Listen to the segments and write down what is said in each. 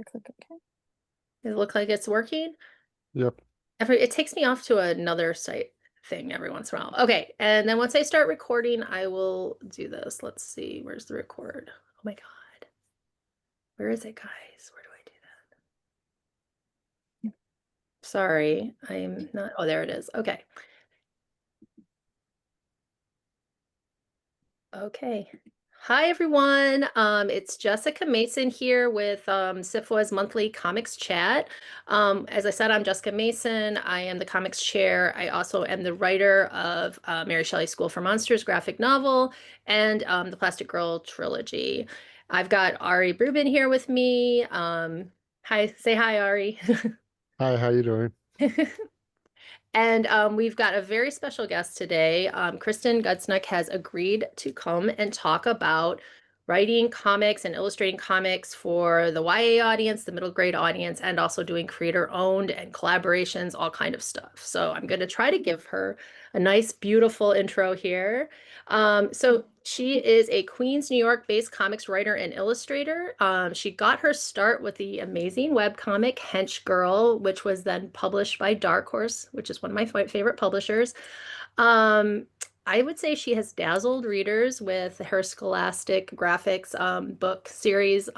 I click OK? Does it look like it's working? Yep. It takes me off to another site thing every once in a while. Okay, and then once I start recording, I will do this. Let's see, where's the record? Oh my God. Where is it, guys? Where do I do that? Sorry, I'm not, oh, there it is. Okay. Okay. Hi, everyone. It's Jessica Maison here with SFWA's monthly comics chat. As I said, I'm Jessica Maison. I am the comics chair. I also am the writer of Mary Shelley's School for Monsters graphic novel and the Plastic Girl trilogy. I've got Ari Brubin here with me. Hi, say hi, Ari. Hi, how you doing? And we've got a very special guest today. Kristen Gudsnuk has agreed to come and talk about writing comics and illustrating comics for the YA audience, the middle grade audience, and also doing creator owned and collaborations, all kind of stuff. So I'm going to try to give her a nice, beautiful intro here. So she is a Queens, New York based comics writer and illustrator. She got her start with the amazing webcomic Henchgirl, which was then published by Dark Horse, which is one of my favorite publishers. I would say she has dazzled readers with her scholastic graphics book series,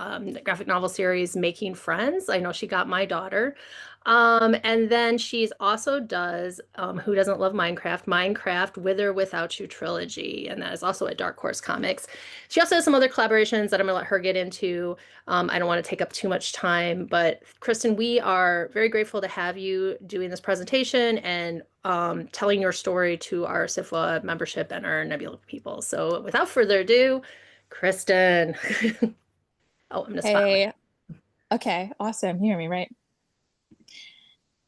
graphic novel series, Making Friends. I know she got my daughter. And then she's also does Who Doesn't Love Minecraft? Minecraft With or Without You trilogy, and that is also at Dark Horse Comics. She also has some other collaborations that I'm gonna let her get into. I don't want to take up too much time, but Kristen, we are very grateful to have you doing this presentation and telling your story to our SFWA membership and our Nebula people. So without further ado, Kristen. Oh, I'm gonna spot. Hey, okay, awesome. You hear me, right?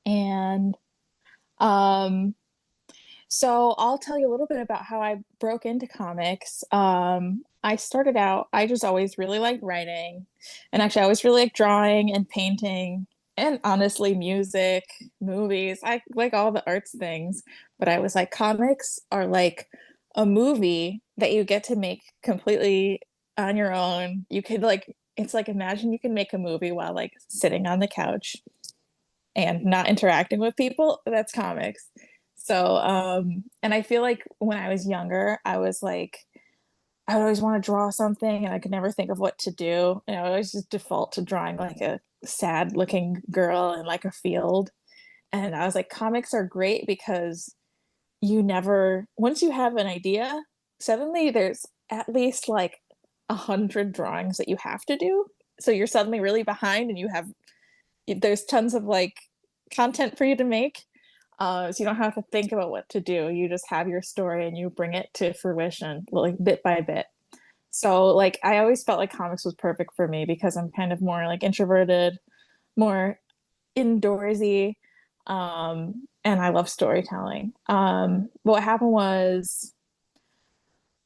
And um, so I'll tell you a little bit about how I broke into comics. I started out, I just always really liked writing, and actually I always really liked drawing and painting, and honestly, music, movies. I like all the arts things, but I was like, comics are like a movie that you get to make completely on your own. You could like, it's like imagine you can make a movie while like sitting on the couch and not interacting with people. That's comics. So, and I feel like when I was younger, I was like, I would always want to draw something and I could never think of what to do. And I would always just default to drawing like a sad looking girl in like a field. And I was like, comics are great because you never, once you have an idea, suddenly there's at least like 100 drawings that you have to do. So you're suddenly really behind and there's tons of like content for you to make. So you don't have to think about what to do. You just have your story and you bring it to fruition, like bit by bit. So like I always felt like comics was perfect for me because I'm kind of more like introverted, more indoorsy, and I love storytelling. What happened was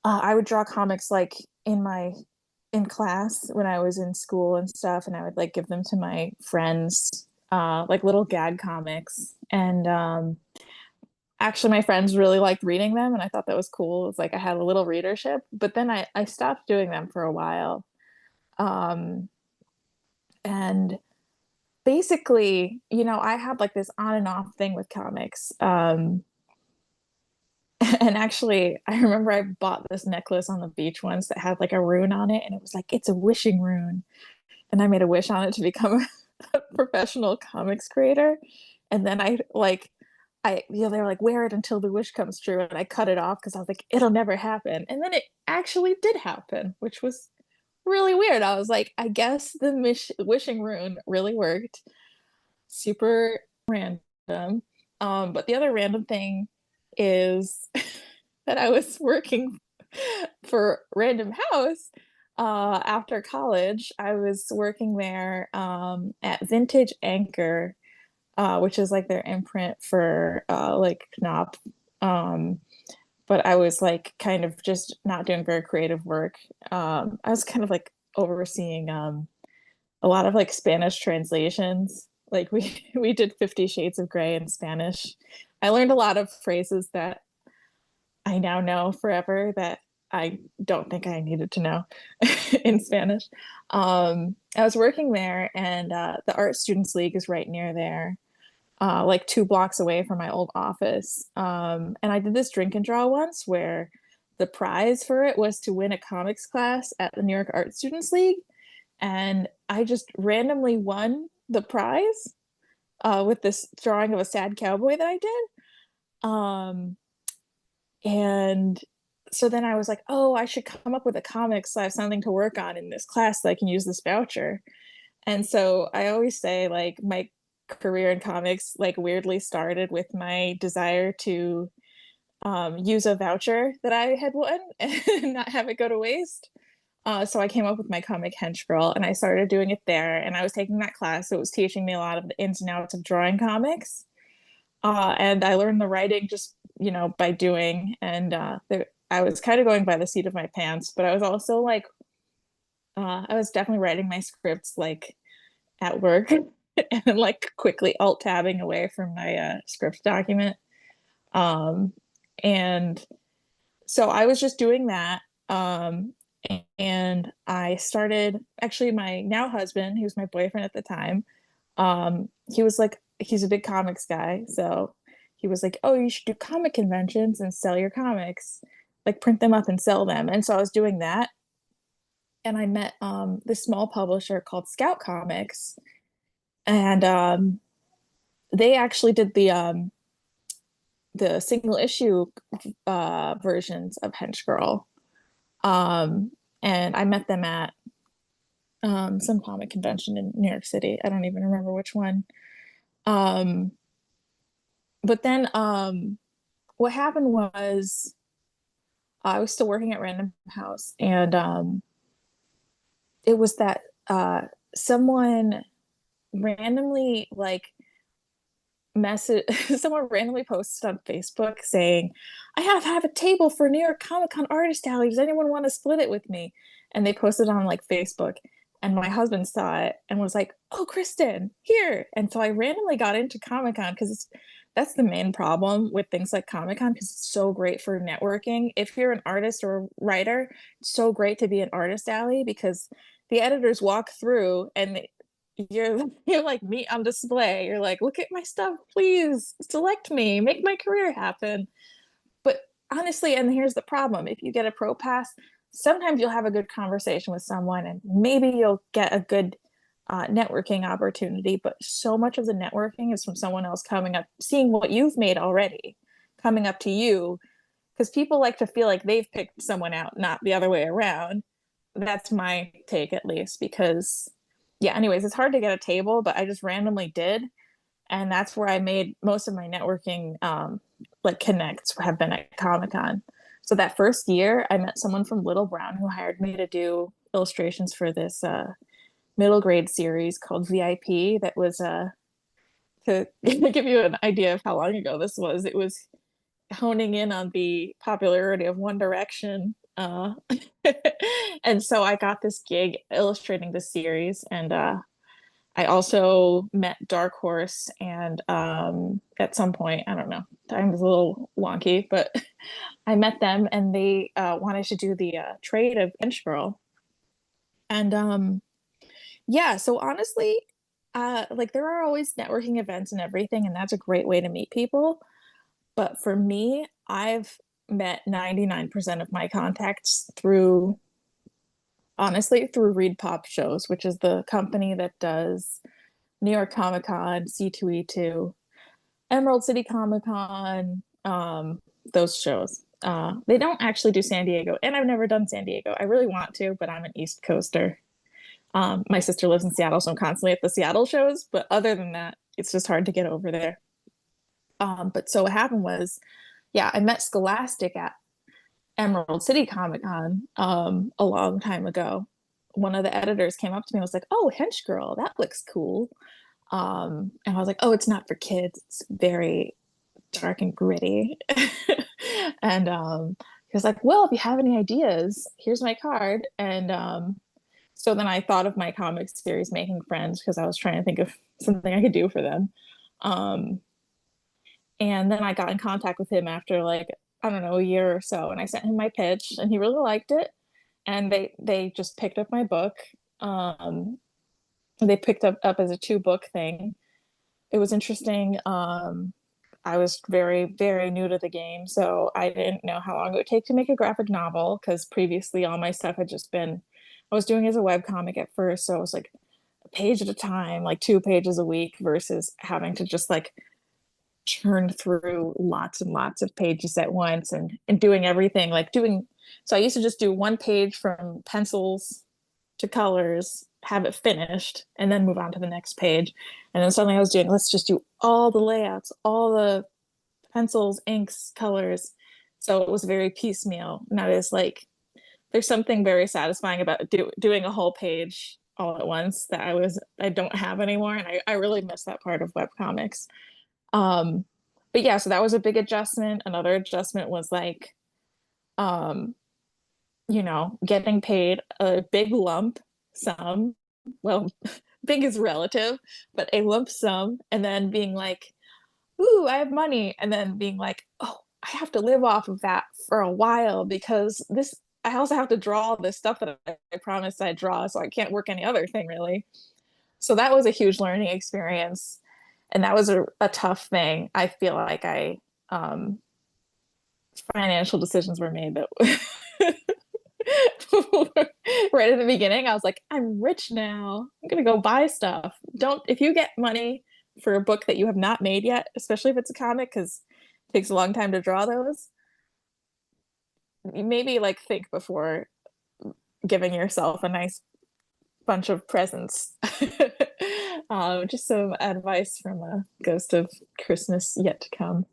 I would draw comics like in class when I was in school and stuff, and I would like give them to my friends, like little gag comics. And actually, my friends really liked reading them, and I thought that was cool. It's like I had a little readership, but then I stopped doing them for a while. Um, and basically, I had like this on and off thing with comics. And actually, I remember I bought this necklace on the beach once that had like a rune on it, and it was like, it's a wishing rune. And I made a wish on it to become a professional comics creator. And then they were like, wear it until the wish comes true. And I cut it off because I was like, it'll never happen. And then it actually did happen, which was really weird. I was like, I guess the wishing rune really worked. Super random. But the other random thing is that I was working for Random House after college. I was working there at Vintage Anchor, which is like their imprint for like Knopf. But I was like kind of just not doing very creative work. I was kind of like overseeing a lot of like Spanish translations. Like we did 50 Shades of Grey in Spanish. I learned a lot of phrases that I now know forever that I don't think I needed to know in Spanish. I was working there, and the Art Students League is right near there, like 2 blocks away from my old office. And I did this drink and draw once where the prize for it was to win a comics class at the New York Art Students League. And I just randomly won the prize with this drawing of a sad cowboy that I did. And so then I was like, oh, I should come up with a comic so I have something to work on in this class that I can use this voucher. And so I always say, like, my career in comics, like, weirdly started with my desire to use a voucher that I had won and not have it go to waste. So I came up with my comic Henchgirl, and I started doing it there. And I was taking that class, so it was teaching me a lot of the ins and outs of drawing comics. And I learned the writing just, by doing. And I was kind of going by the seat of my pants, but I was also like, I was definitely writing my scripts like at work and like quickly alt tabbing away from my script document. Um, and so I was just doing that. And I started, actually, my now husband, he was my boyfriend at the time. He was like, he's a big comics guy. So he was like, oh, you should do comic conventions and sell your comics, like print them up and sell them. And so I was doing that. And I met this small publisher called Scout Comics. And they actually did the single issue versions of Henchgirl. And I met them at some comic convention in New York City. I don't even remember which one. But then what happened was I was still working at Random House, and it was that someone randomly message someone randomly posted on Facebook saying, I have a table for New York Comic Con artist alley. Does anyone want to split it with me? And they posted on like Facebook, and my husband saw it and was like, oh, Kristen, here. And so I randomly got into Comic Con because that's the main problem with things like Comic Con, because it's so great for networking. If you're an artist or a writer, it's so great to be an artist alley because the editors walk through and you're like meat on display. You're like, look at my stuff, please select me, make my career happen. But honestly, and here's the problem, if you get a pro pass, sometimes you'll have a good conversation with someone and maybe you'll get a good networking opportunity, but so much of the networking is from someone else coming up, seeing what you've made already, coming up to you, because people like to feel like they've picked someone out, not the other way around. That's my take, at least, because yeah, anyways, it's hard to get a table, but I just randomly did. And that's where I made most of my networking connects have been at Comic-Con. So that first year I met someone from Little Brown who hired me to do illustrations for this middle grade series called VIP that was to give you an idea of how long ago this was. It was honing in on the popularity of One Direction. And so I got this gig illustrating this series, and I also met Dark Horse, and at some point, I don't know, time is a little wonky, but I met them, and they wanted to do the trade of Henchgirl. And yeah, so honestly, there are always networking events and everything, and that's a great way to meet people. But for me, I've met 99% of my contacts honestly, through Reed Pop Shows, which is the company that does New York Comic Con, C2E2, Emerald City Comic Con, those shows. They don't actually do San Diego, and I've never done San Diego. I really want to, but I'm an East Coaster. My sister lives in Seattle, so I'm constantly at the Seattle shows. But other than that, it's just hard to get over there. But so what happened was, yeah, I met Scholastic at Emerald City Comic Con a long time ago. One of the editors came up to me and was like, oh, Henchgirl, that looks cool. And I was like, oh, it's not for kids. It's very dark and gritty. And he was like, well, if you have any ideas, here's my card. And so then I thought of my comic series, Making Friends, because I was trying to think of something I could do for them. And then I got in contact with him after like I don't know, a year or so, and I sent him my pitch, and he really liked it. And they just picked up my book. Um, they picked up as a two-book thing. It was interesting. I was very new to the game, so I didn't know how long it would take to make a graphic novel because previously all my stuff had just been, I was doing as a web comic at first, so it was like a page at a time, like 2 pages a week versus having to just like churn through lots and lots of pages at once and doing everything like doing. So I used to just do one page from pencils to colors, have it finished, and then move on to the next page. And then suddenly I was doing, let's just do all the layouts, all the pencils, inks, colors. So it was very piecemeal. And that is like, there's something very satisfying about doing a whole page all at once that I don't have anymore. And I really miss that part of webcomics. Um, but yeah, so that was a big adjustment. Another adjustment was like, um, getting paid a big lump sum. Well, big is relative, but a lump sum, and then being like, ooh, I have money, and then being like, oh, I have to live off of that for a while because I also have to draw this stuff that I promised I'd draw, so I can't work any other thing really. So that was a huge learning experience, and that was a tough thing. I feel like financial decisions were made that right at the beginning. I was like, I'm rich now. I'm gonna go buy stuff. Don't If you get money for a book that you have not made yet, especially if it's a comic, because it takes a long time to draw those, maybe like think before giving yourself a nice bunch of presents. Just some advice from a ghost of Christmas yet to come.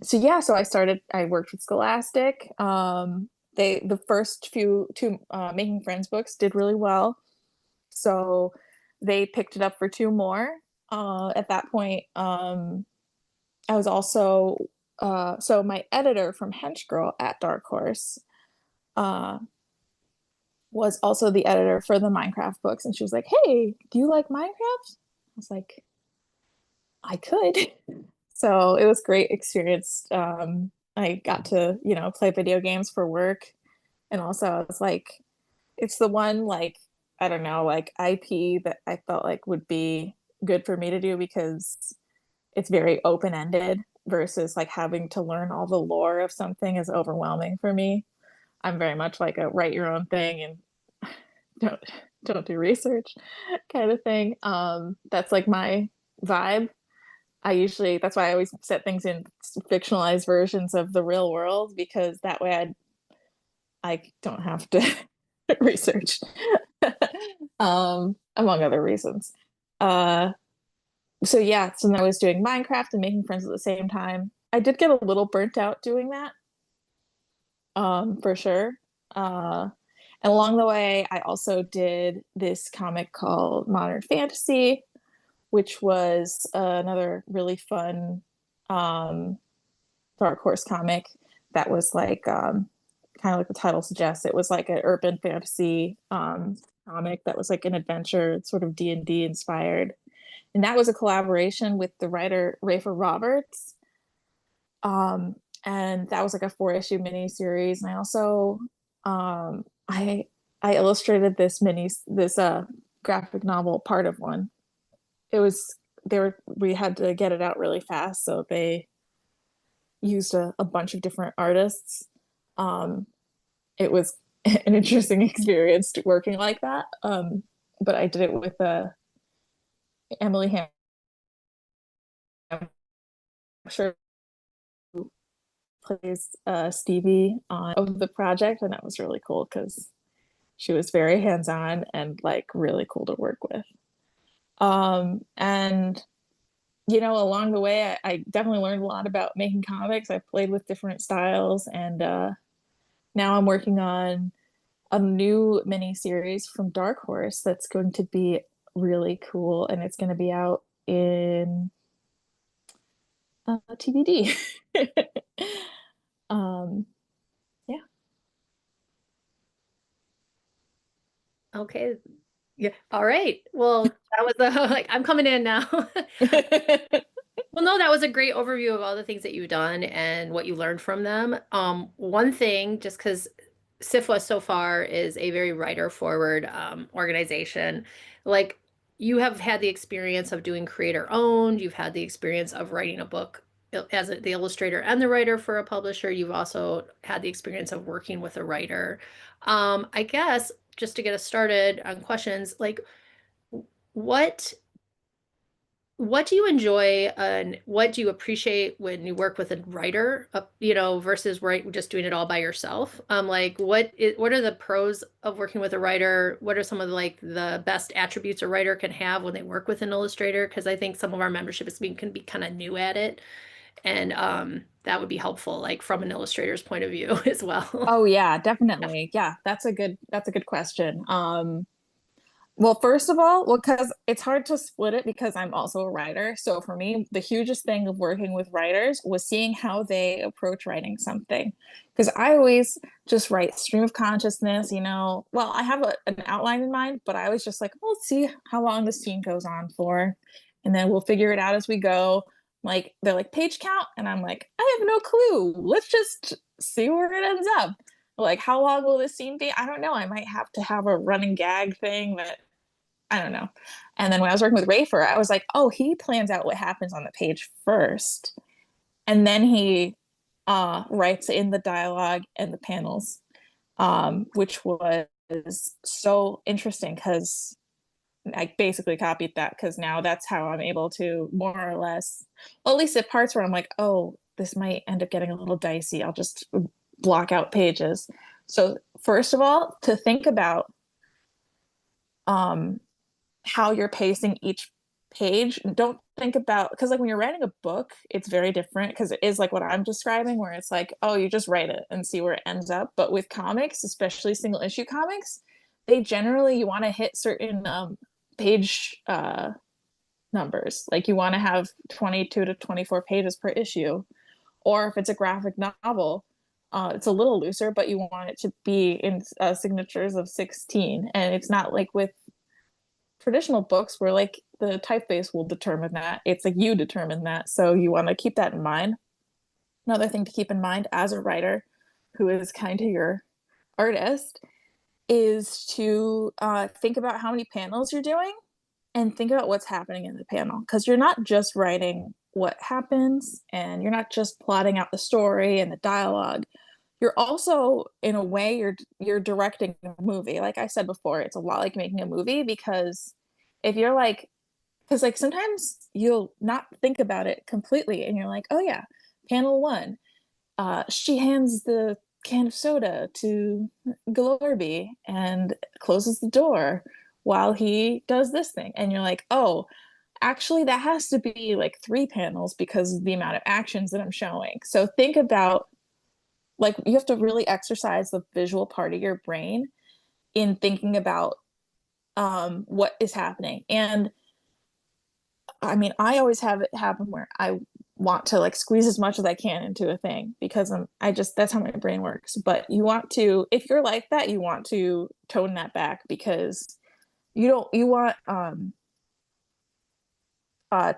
So yeah, so I worked with Scholastic. The first few two Making Friends books did really well. So they picked it up for two more. At that point, I was also, so my editor from Henchgirl at Dark Horse uh, was also the editor for the Minecraft books. And she was like, hey, do you like Minecraft? I was like, I could. So it was great experience. I got to, play video games for work. And also I was like, it's the one like, I don't know, like IP that I felt like would be good for me to do because it's very open-ended versus like having to learn all the lore of something is overwhelming for me. I'm very much like a write your own thing and don't don't do research kind of thing. That's like my vibe. That's why I always set things in fictionalized versions of the real world because that way I don't have to research, among other reasons. Uh, so yeah, so then I was doing Minecraft and making friends at the same time. I did get a little burnt out doing that, for sure. And along the way, I also did this comic called Modern Fantasy, which was another really fun Dark Horse comic that was like kind of like the title suggests. It was like an urban fantasy comic that was like an adventure, sort of D&D inspired. And that was a collaboration with the writer Rafa Roberts. And that was like a 4-issue mini series. And I also I illustrated this graphic novel, part of one. It was we had to get it out really fast, so they used a bunch of different artists. It was an interesting experience working like that. But I did it with Emily Hampshire, who plays Stevie on of the project, and that was really cool because she was very hands-on and like really cool to work with. And along the way, I definitely learned a lot about making comics. I played with different styles, and now I'm working on a new mini series from Dark Horse that's going to be really cool, and it's going to be out in TBD. um, yeah. Okay. Yeah. All right. Well, that was like I'm coming in now. Well, no, that was a great overview of all the things that you've done and what you learned from them. One thing, just because SFWA so far is a very writer-forward organization, like you have had the experience of doing creator-owned, you've had the experience of writing a book as the illustrator and the writer for a publisher. You've also had the experience of working with a writer. I guess just to get us started on questions, like what what do you enjoy and what do you appreciate when you work with a writer, versus just doing it all by yourself? Like what are the pros of working with a writer? What are some of the best attributes a writer can have when they work with an illustrator? Because I think some of our membership can be kind of new at it, and that would be helpful, like from an illustrator's point of view as well. Oh yeah, definitely. Yeah, that's a good question. Well, first of all, well, because it's hard to split it because I'm also a writer. So for me, the hugest thing of working with writers was seeing how they approach writing something. Because I always just write stream of consciousness, Well, I have an outline in mind, but I always just like, well, let's see how long the scene goes on for. And then we'll figure it out as we go. Like, they're like, page count. And I'm like, I have no clue. Let's just see where it ends up. Like, how long will this scene be? I don't know. I might have to have a running gag thing that I don't know. And then when I was working with Rafer, I was like, oh, he plans out what happens on the page first. And then he writes in the dialogue and the panels, which was so interesting because I basically copied that because now that's how I'm able to more or less, well, at least at parts where I'm like, oh, this might end up getting a little dicey. I'll just block out pages. So first of all, to think about um, how you're pacing each page. Don't think about, because like when you're writing a book, it's very different because it is like what I'm describing, where it's like, oh, you just write it and see where it ends up. But with comics, especially single issue comics, they generally, you want to hit certain page numbers. Like you want to have 22 to 24 pages per issue. Or if it's a graphic novel, it's a little looser, but you want it to be in signatures of 16. And it's not like with traditional books where like the typeface will determine that. It's like you determine that. So you want to keep that in mind. Another thing to keep in mind as a writer who is kind of your artist is to think about how many panels you're doing and think about what's happening in the panel, because you're not just writing what happens and you're not just plotting out the story and the dialogue. You're also, in a way, you're directing a movie. Like I said before, it's a lot like making a movie, because if you're like, because like sometimes you'll not think about it completely and you're like, oh yeah, panel one, she hands the can of soda to Galorby and closes the door while he does this thing, and you're like, oh, actually that has to be like 3 panels because of the amount of actions that I'm showing. So think about, like, you have to really exercise the visual part of your brain in thinking about what is happening. And I mean, I always have it happen where I want to like squeeze as much as I can into a thing because I just, that's how my brain works. But you want to, if you're like that, you want to tone that back, because you want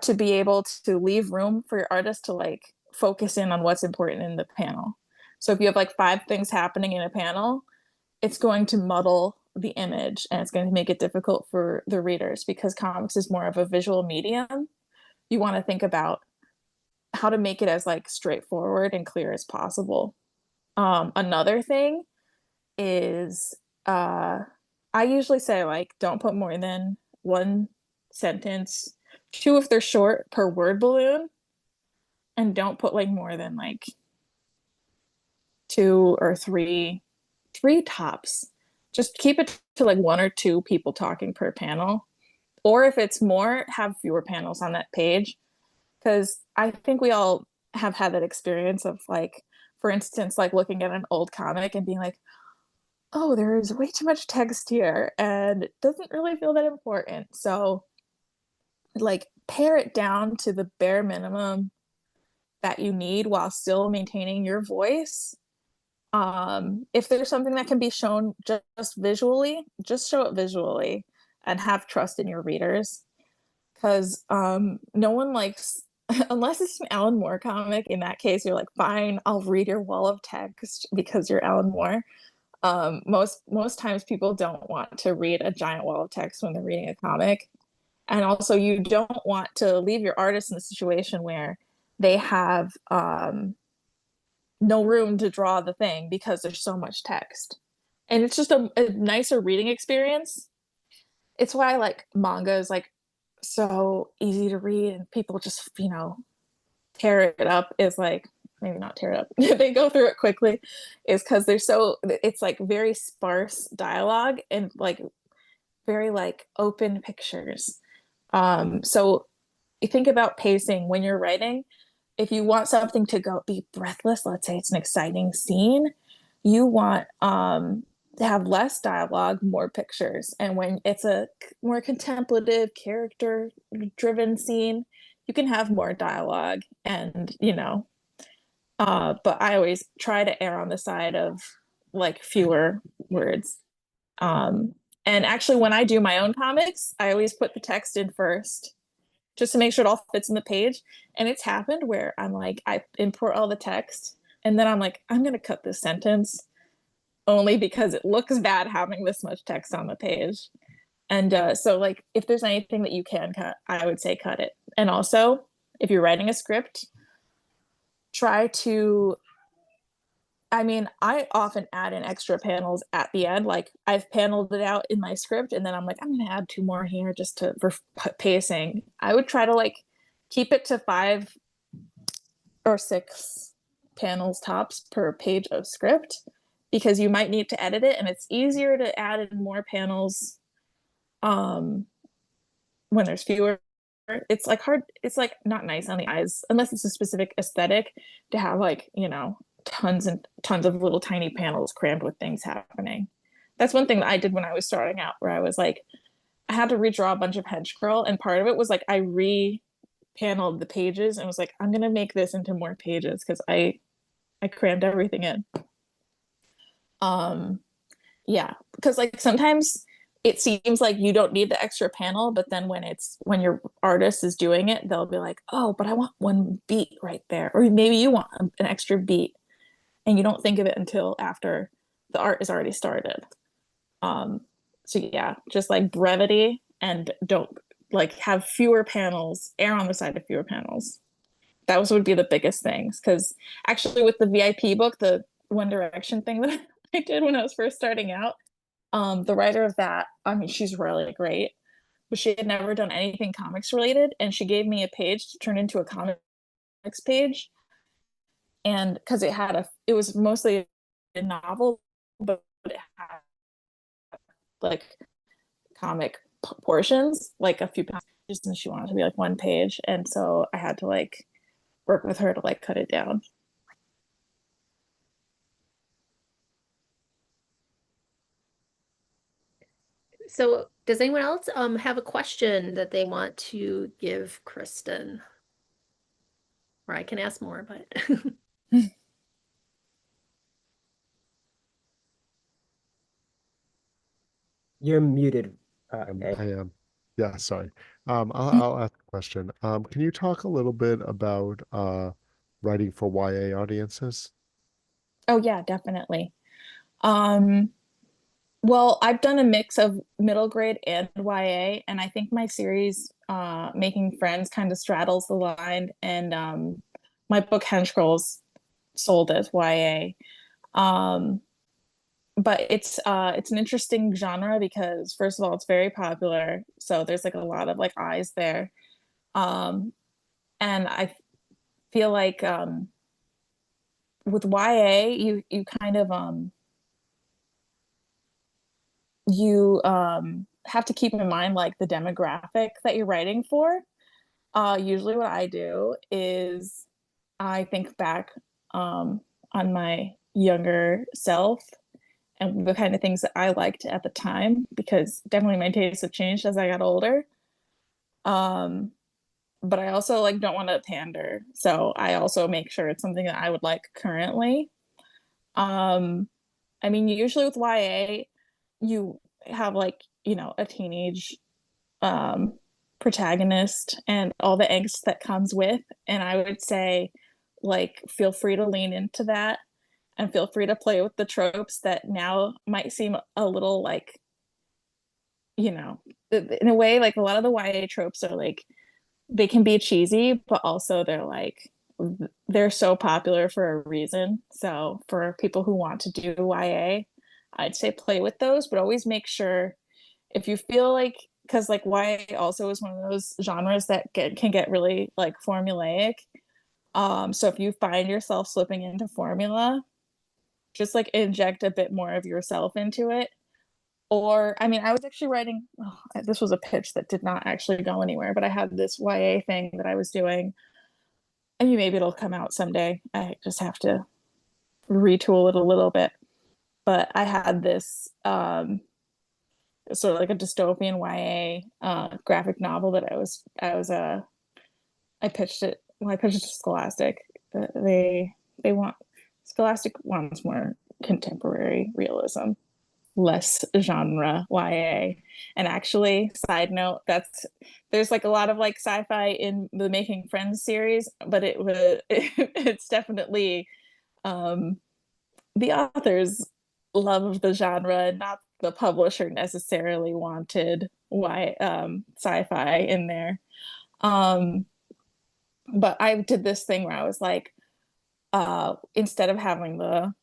to be able to leave room for your artist to like focus in on what's important in the panel. So if you have like 5 things happening in a panel, it's going to muddle the image and it's going to make it difficult for the readers, because comics is more of a visual medium. You want to think about how to make it as like straightforward and clear as possible. Another thing is I usually say like don't put more than 1 sentence, 2 if they're short per word balloon, and don't put like more than like 2 or 3 tops. Just keep it to like 1 or 2 people talking per panel. Or if it's more, have fewer panels on that page. Because I think we all have had that experience of like, for instance, like looking at an old comic and being like, oh, there is way too much text here and it doesn't really feel that important. So like pare it down to the bare minimum that you need while still maintaining your voice. If there's something that can be shown just visually, just show it visually and have trust in your readers, because no one likes unless it's an Alan Moore comic, in that case, you're like, fine, I'll read your wall of text because you're Alan Moore. Most times people don't want to read a giant wall of text when they're reading a comic. And also you don't want to leave your artist in a situation where they have no room to draw the thing because there's so much text. And it's just a nicer reading experience. It's why like manga is like so easy to read and people just, tear it up, is like, maybe not tear it up, they go through it quickly, is because it's like very sparse dialogue and like very like open pictures. So you think about pacing when you're writing. If you want something to go be breathless, let's say it's an exciting scene, you want to have less dialogue, more pictures. And when it's a more contemplative, character driven scene, you can have more dialogue and, but I always try to err on the side of like fewer words. Um, and actually, when I do my own comics, I always put the text in first just to make sure it all fits in the page. And it's happened where I'm like, I import all the text and then I'm like, I'm going to cut this sentence only because it looks bad having this much text on the page. And so, like, if there's anything that you can cut, I would say cut it. And also, if you're writing a script, try to I often add in extra panels at the end. Like I've paneled it out in my script, and then I'm like, I'm gonna add two more here just for pacing. I would try to like keep it to 5 or 6 panels tops per page of script because you might need to edit it, and it's easier to add in more panels when there's fewer. It's like hard. It's like not nice on the eyes unless it's a specific aesthetic to have like tons and tons of little tiny panels crammed with things happening. That's one thing that I did when I was starting out, where I was like, I had to redraw a bunch of Henchgirl, and part of it was like I re-paneled the pages and was like, I'm gonna make this into more pages because I crammed everything in. Yeah, because like sometimes it seems like you don't need the extra panel, but then when your artist is doing it, they'll be like, oh, but I want one beat right there, or maybe you want an extra beat, and you don't think of it until after the art is already started. So yeah, just like brevity, and don't like have fewer panels, err on the side of fewer panels. That would be the biggest things. Because actually with the VIP book, the One Direction thing that I did when I was first starting out, the writer of that, I mean, she's really great, but she had never done anything comics related, and she gave me a page to turn into a comics page. And because it was mostly a novel, but it had like comic portions, like a few pages, and she wanted to be like one page, and so I had to like work with her to like cut it down. So does anyone else have a question that they want to give Kristen? Or I can ask more, but You're muted, I A. am. Yeah, sorry. I'll ask a question. Can you talk a little bit about writing for YA audiences? Oh yeah, definitely. um well, I've done a mix of middle grade and YA, and I think my series Making Friends kind of straddles the line, and my book Henchgirls sold as YA. um but it's an interesting genre because first of all it's very popular, so there's like a lot of like eyes there. um and I feel like with YA you kind of you have to keep in mind like the demographic that you're writing for. Usually what I do is I think back on my younger self and the kind of things that I liked at the time, because definitely my tastes have changed as I got older. Um, but I also like don't want to pander, so I also make sure it's something that I would like currently. Um, I mean, usually with YA, you have like a teenage um protagonist and all the angst that comes with. And I would say, like, feel free to lean into that and feel free to play with the tropes that now might seem a little like, you know, in a way, like a lot of the YA tropes are like, they can be cheesy, but also they're so popular for a reason. So for people who want to do YA, I'd say play with those, but always make sure if you feel like, because like YA also is one of those genres that can get really like formulaic. So if you find yourself slipping into formula, just like inject a bit more of yourself into it. Or, I mean, I was actually writing, this was a pitch that did not actually go anywhere, but I had this YA thing that I was doing, and maybe it'll come out someday. I just have to retool it a little bit. But I had this sort of like a dystopian YA graphic novel that I pitched it. Well, I pitched it to Scholastic. They want Scholastic wants more contemporary realism, less genre YA. And actually, side note, there's like a lot of like sci-fi in the Making Friends series, but it's definitely the author's love of the genre and not the publisher necessarily wanted sci-fi in there. But I did this thing where I was like, instead of having the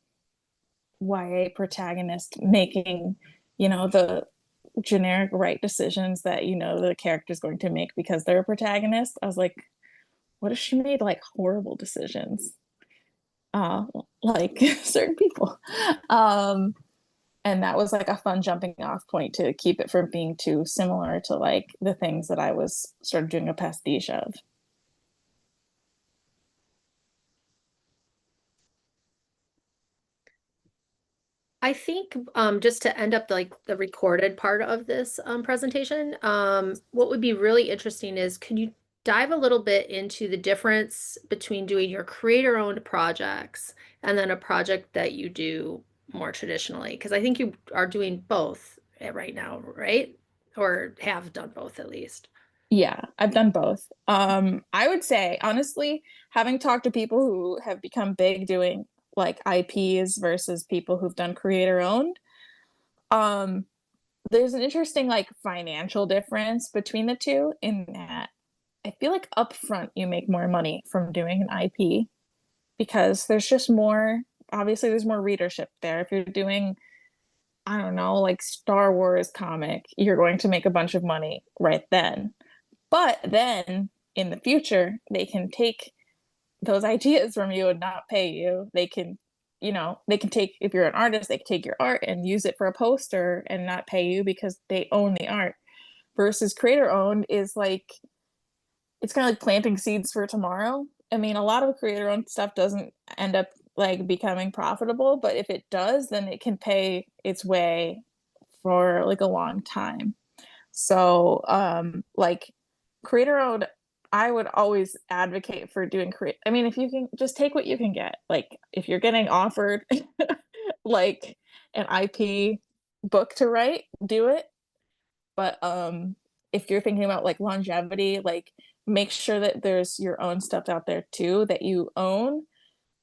YA protagonist making, the generic right decisions that the character's going to make because they're a protagonist, I was like, what if she made like horrible decisions? Like certain people. And that was like a fun jumping off point to keep it from being too similar to like the things that I was sort of doing a pastiche of. I think just to end up like the recorded part of this presentation, what would be really interesting is could you dive a little bit into the difference between doing your creator-owned projects and then a project that you do more traditionally? Because I think you are doing both right now, right? Or have done both at least. Yeah, I've done both. I would say, honestly, having talked to people who have become big doing like IPs versus people who've done creator owned, there's an interesting like financial difference between the two in that I feel like upfront you make more money from doing an IP because there's just more, obviously there's more readership there. If you're doing, I don't know, like Star Wars comic, you're going to make a bunch of money right then. But then in the future, they can take those ideas from you and not pay you. They can take, if you're an artist, they can take your art and use it for a poster and not pay you because they own the art. Versus creator owned is like, it's kind of like planting seeds for tomorrow. I mean, a lot of creator owned stuff doesn't end up like becoming profitable, but if it does, then it can pay its way for like a long time. So, like creator owned, I would always advocate for doing create. I mean, if you can just take what you can get, like if you're getting offered like an IP book to write, do it. But if you're thinking about like longevity, like make sure that there's your own stuff out there too that you own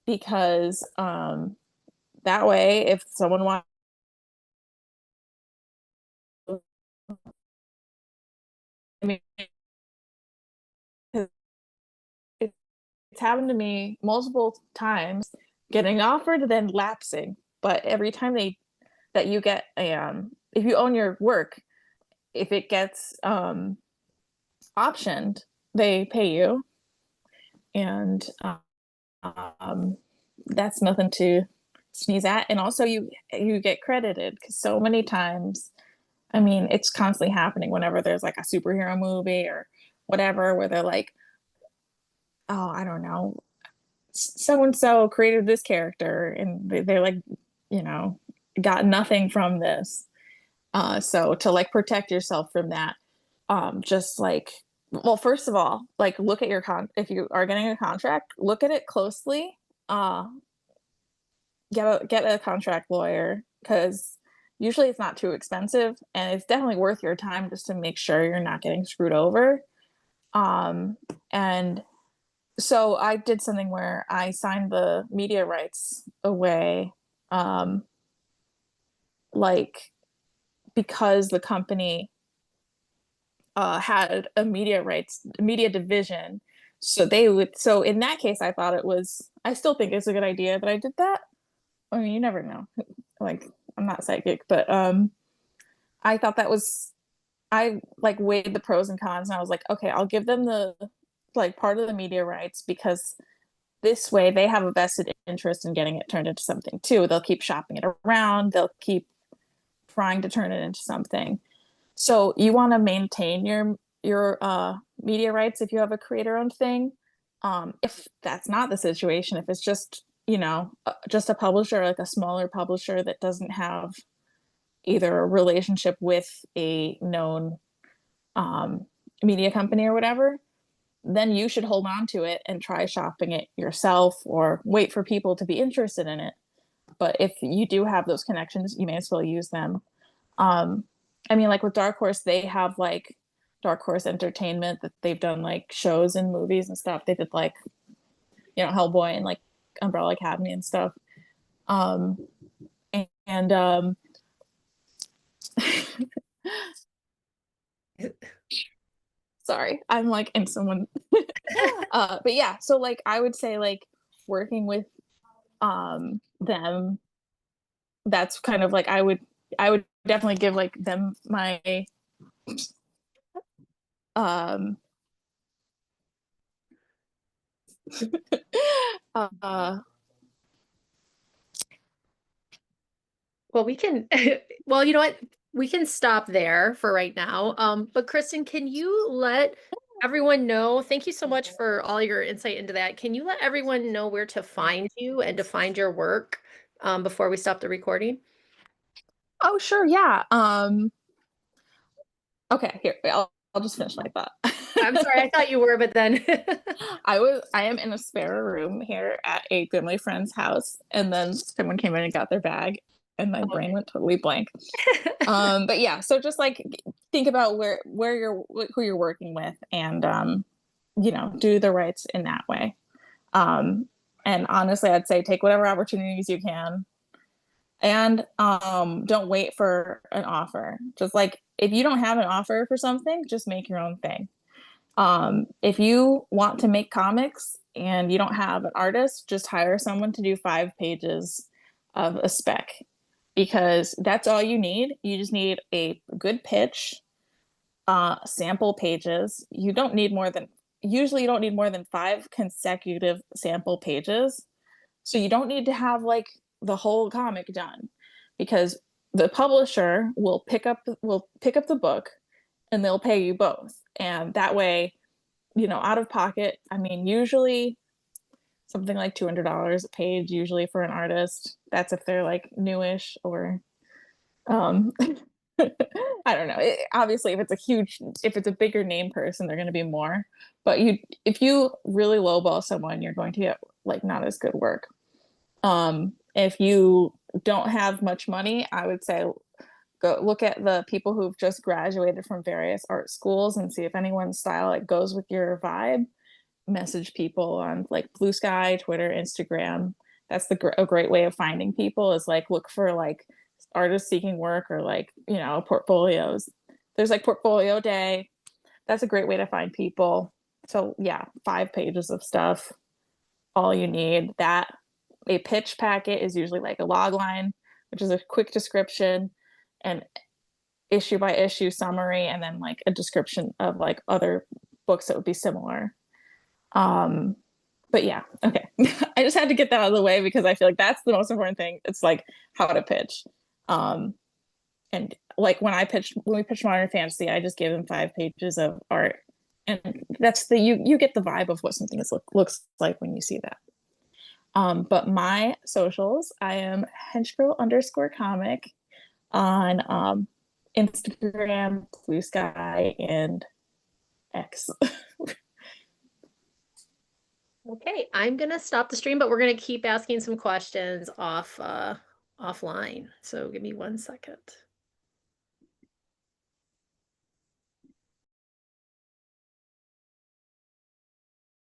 because that way if someone wants, I mean, it's happened to me multiple times getting offered then lapsing, but every time that you get if you own your work, if it gets optioned, they pay you, and that's nothing to sneeze at. And also you get credited because so many times, I mean, it's constantly happening whenever there's like a superhero movie or whatever where they're like, oh, I don't know, so and so created this character and they're like, you know, got nothing from this. So to like protect yourself from that, just like, well, first of all, like look at your if you are getting a contract, look at it closely. Get a contract lawyer because usually it's not too expensive, and it's definitely worth your time just to make sure you're not getting screwed over. And so I did something where I signed the media rights away, like because the company had a media division. So in that case, I thought I still think it's a good idea that I did that. I mean, you never know. Like, I'm not psychic, but I thought I like weighed the pros and cons, and I was like, okay, I'll give them the like part of the media rights, because this way they have a vested interest in getting it turned into something too. They'll keep shopping it around, they'll keep trying to turn it into something. So you want to maintain your media rights if you have a creator-owned thing. If that's not the situation, if it's just, just a publisher, like a smaller publisher that doesn't have either a relationship with a known media company or whatever, then you should hold on to it and try shopping it yourself or wait for people to be interested in it. But if you do have those connections, you may as well use them. I mean, like with Dark Horse, they have like Dark Horse Entertainment that they've done like shows and movies and stuff. They did like, Hellboy and like Umbrella Academy and stuff. Um, and sorry, I'm like in someone. But yeah, so like I would say like working with them, that's kind of like I would definitely give like them my um uh Well, we can, well, you know what? We can stop there for right now. But Kristen, can you let everyone know? Thank you so much for all your insight into that. Can you let everyone know where to find you and to find your work, before we stop the recording? oh sure, yeah. Okay, here, I'll just finish my thought. I'm sorry, I thought you were, but then I am in a spare room here at a family friend's house, and then someone came in and got their bag, and my brain went totally blank. But yeah, so just like think about who you're working with, and do the rights in that way. And honestly, I'd say take whatever opportunities you can, and don't wait for an offer. Just like if you don't have an offer for something, just make your own thing. If you want to make comics and you don't have an artist, just hire someone to do 5 pages of a spec, because that's all you need. You just need a good pitch, sample pages. Usually you don't need more than 5 consecutive sample pages. So you don't need to have like the whole comic done, because the publisher will pick up the book and they'll pay you both. And that way, out of pocket, I mean, usually something like $200 a page, usually for an artist. That's if they're like newish or, I don't know. Obviously, if it's a bigger name person, they're going to be more. But if you really lowball someone, you're going to get like not as good work. If you don't have much money, I would say go look at the people who've just graduated from various art schools and see if anyone's style like goes with your vibe. Message people on like Blue Sky, Twitter, Instagram. That's a great way of finding people, is like look for like artists seeking work, or like portfolios. There's like portfolio day. That's a great way to find people. So yeah, 5 pages of stuff, all you need. That a pitch packet is usually like a log line, which is a quick description and issue by issue summary, and then like a description of like other books that would be similar. But yeah, okay. I just had to get that out of the way because I feel like that's the most important thing. It's like how to pitch. And like when we pitched Modern Fantasy, I just gave them 5 pages of art, and that's you get the vibe of what something looks like when you see that. But my socials, I am henchgirl_comic on Instagram, Blue Sky, and X. Okay, I'm gonna stop the stream, but we're gonna keep asking some questions offline. So give me 1 second.